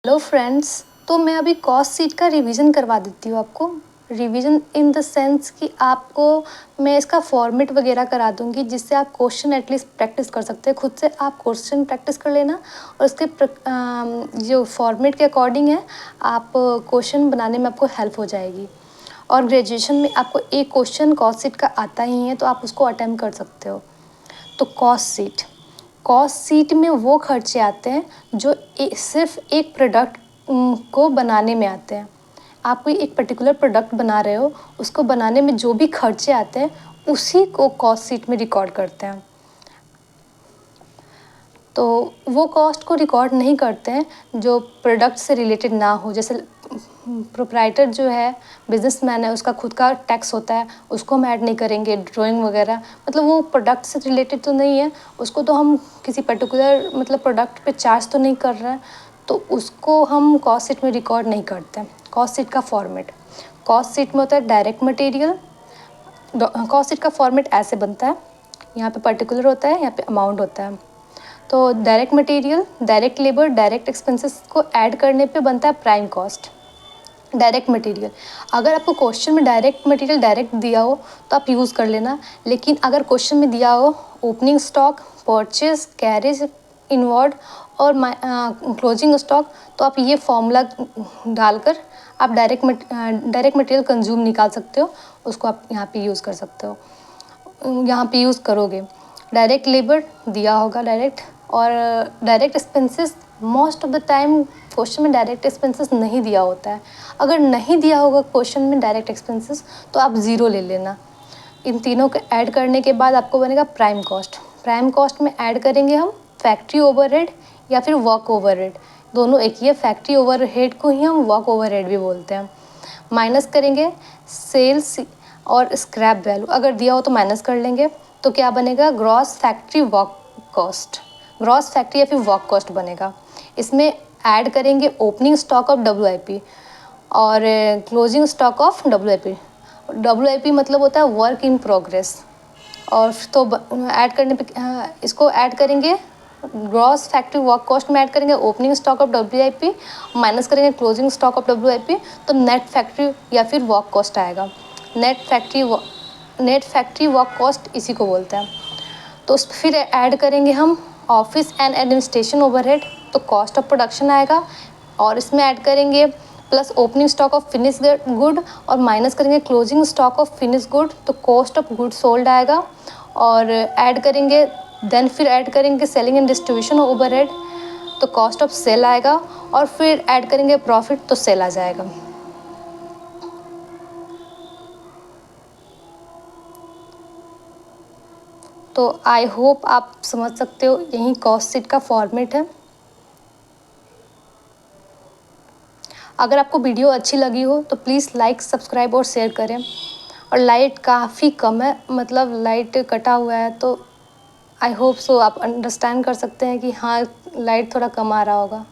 Hello friends, तो मैं अभी कॉस्ट शीट का रिवीजन करवा देती हूँ आपको। रिवीजन इन द सेंस कि आपको मैं इसका फॉर्मेट वगैरह करा दूँगी, जिससे आप क्वेश्चन एटलीस्ट प्रैक्टिस कर सकते हैं। खुद से आप क्वेश्चन प्रैक्टिस कर लेना और उसके जो फॉर्मेट के अकॉर्डिंग है आप क्वेश्चन बनाने में आपको हेल्प हो जाएगी। और ग्रेजुएशन में आपको एक क्वेश्चन कॉस्ट शीट का आता ही है, तो आप उसको अटेम्प्ट कर सकते हो। तो कॉस्ट शीट में वो खर्चे आते हैं जो सिर्फ एक प्रोडक्ट को बनाने में आते हैं। आप कोई एक पर्टिकुलर प्रोडक्ट बना रहे हो, उसको बनाने में जो भी खर्चे आते हैं उसी को कॉस्ट शीट में रिकॉर्ड करते हैं। तो वो कॉस्ट को रिकॉर्ड नहीं करते हैं जो प्रोडक्ट से रिलेटेड ना हो। जैसे प्रोप्राइटर जो है, बिजनेसमैन है, उसका खुद का टैक्स होता है, उसको हम ऐड नहीं करेंगे। ड्राइंग वगैरह मतलब वो प्रोडक्ट से रिलेटेड तो नहीं है, उसको तो हम किसी पर्टिकुलर मतलब प्रोडक्ट पे चार्ज तो नहीं कर रहे हैं, तो उसको हम कॉस्ट शीट में रिकॉर्ड नहीं करते हैं। कॉस्ट शीट का फॉर्मेट, कॉस्ट शीट में होता है डायरेक्ट मटेरियल। कॉस्ट शीट का फॉर्मेट ऐसे बनता है, यहाँ पे पर्टिकुलर होता है, यहाँ पे अमाउंट होता है। तो direct material, direct labour, direct expenses को ऐड करने पे बनता है प्राइम कॉस्ट। डायरेक्ट मटेरियल, अगर आपको क्वेश्चन में डायरेक्ट मटेरियल डायरेक्ट दिया हो तो आप यूज़ कर लेना, लेकिन अगर क्वेश्चन में दिया हो opening stock, purchase, carriage inward और क्लोजिंग स्टॉक, तो आप ये फॉर्मूला डालकर आप डायरेक्ट मटेरियल कंज्यूम निकाल सकते हो, उसको आप यहाँ पे यूज़ कर सकते हो, यहाँ पे यूज़ करोगे। डायरेक्ट लेबर दिया होगा डायरेक्ट, और direct expenses most of the time question में डायरेक्ट एक्सपेंसेस नहीं दिया होता है। अगर नहीं दिया होगा क्वेश्चन में डायरेक्ट एक्सपेंसेस तो आप ज़ीरो ले लेना। इन तीनों को ऐड करने के बाद आपको बनेगा प्राइम कॉस्ट। प्राइम कॉस्ट में ऐड करेंगे हम फैक्ट्री ओवरहेड या फिर वर्क ओवरहेड, दोनों एक ही है। फैक्ट्री ओवरहेड को ही हम वर्क ओवरहेड भी बोलते हैं। माइनस करेंगे सेल्स और स्क्रैप वैल्यू, अगर दिया हो तो माइनस कर लेंगे, तो क्या बनेगा gross factory work cost, gross factory या फिर वर्क कॉस्ट बनेगा। इसमें ऐड करेंगे ओपनिंग स्टॉक ऑफ WIP और closing stock of WIP। WIP मतलब होता है वर्क इन प्रोग्रेस। और तो ऐड करने पे इसको ऐड करेंगे ग्रॉस फैक्ट्री वर्क कॉस्ट में ऐड करेंगे opening stock of WIP, minus करेंगे क्लोजिंग स्टॉक ऑफ WIP, तो नेट फैक्ट्री या फिर वर्क कॉस्ट आएगा। नेट फैक्ट्री वर्क कॉस्ट इसी को बोलते हैं। तो फिर ऐड करेंगे हम ऑफिस एंड एडमिनिस्ट्रेशन ओवरहेड, तो कॉस्ट ऑफ प्रोडक्शन आएगा, और इसमें ऐड करेंगे plus opening stock of finish good और माइनस करेंगे closing stock of finish good, तो कॉस्ट ऑफ गुड सोल्ड आएगा। और ऐड करेंगे फिर ऐड करेंगे सेलिंग एंड डिस्ट्रीब्यूशन ओवरहेड, तो कॉस्ट ऑफ सेल आएगा, और फिर ऐड करेंगे प्रॉफिट, तो सेल आ जाएगा। तो आई होप आप समझ सकते हो, यही कॉस्ट शीट का फॉर्मेट है। अगर आपको वीडियो अच्छी लगी हो तो प्लीज़ लाइक, सब्सक्राइब और शेयर करें। और लाइट काफ़ी कम है, मतलब लाइट कटा हुआ है, तो आई होप सो आप अंडरस्टैंड कर सकते हैं कि हाँ लाइट थोड़ा कम आ रहा होगा।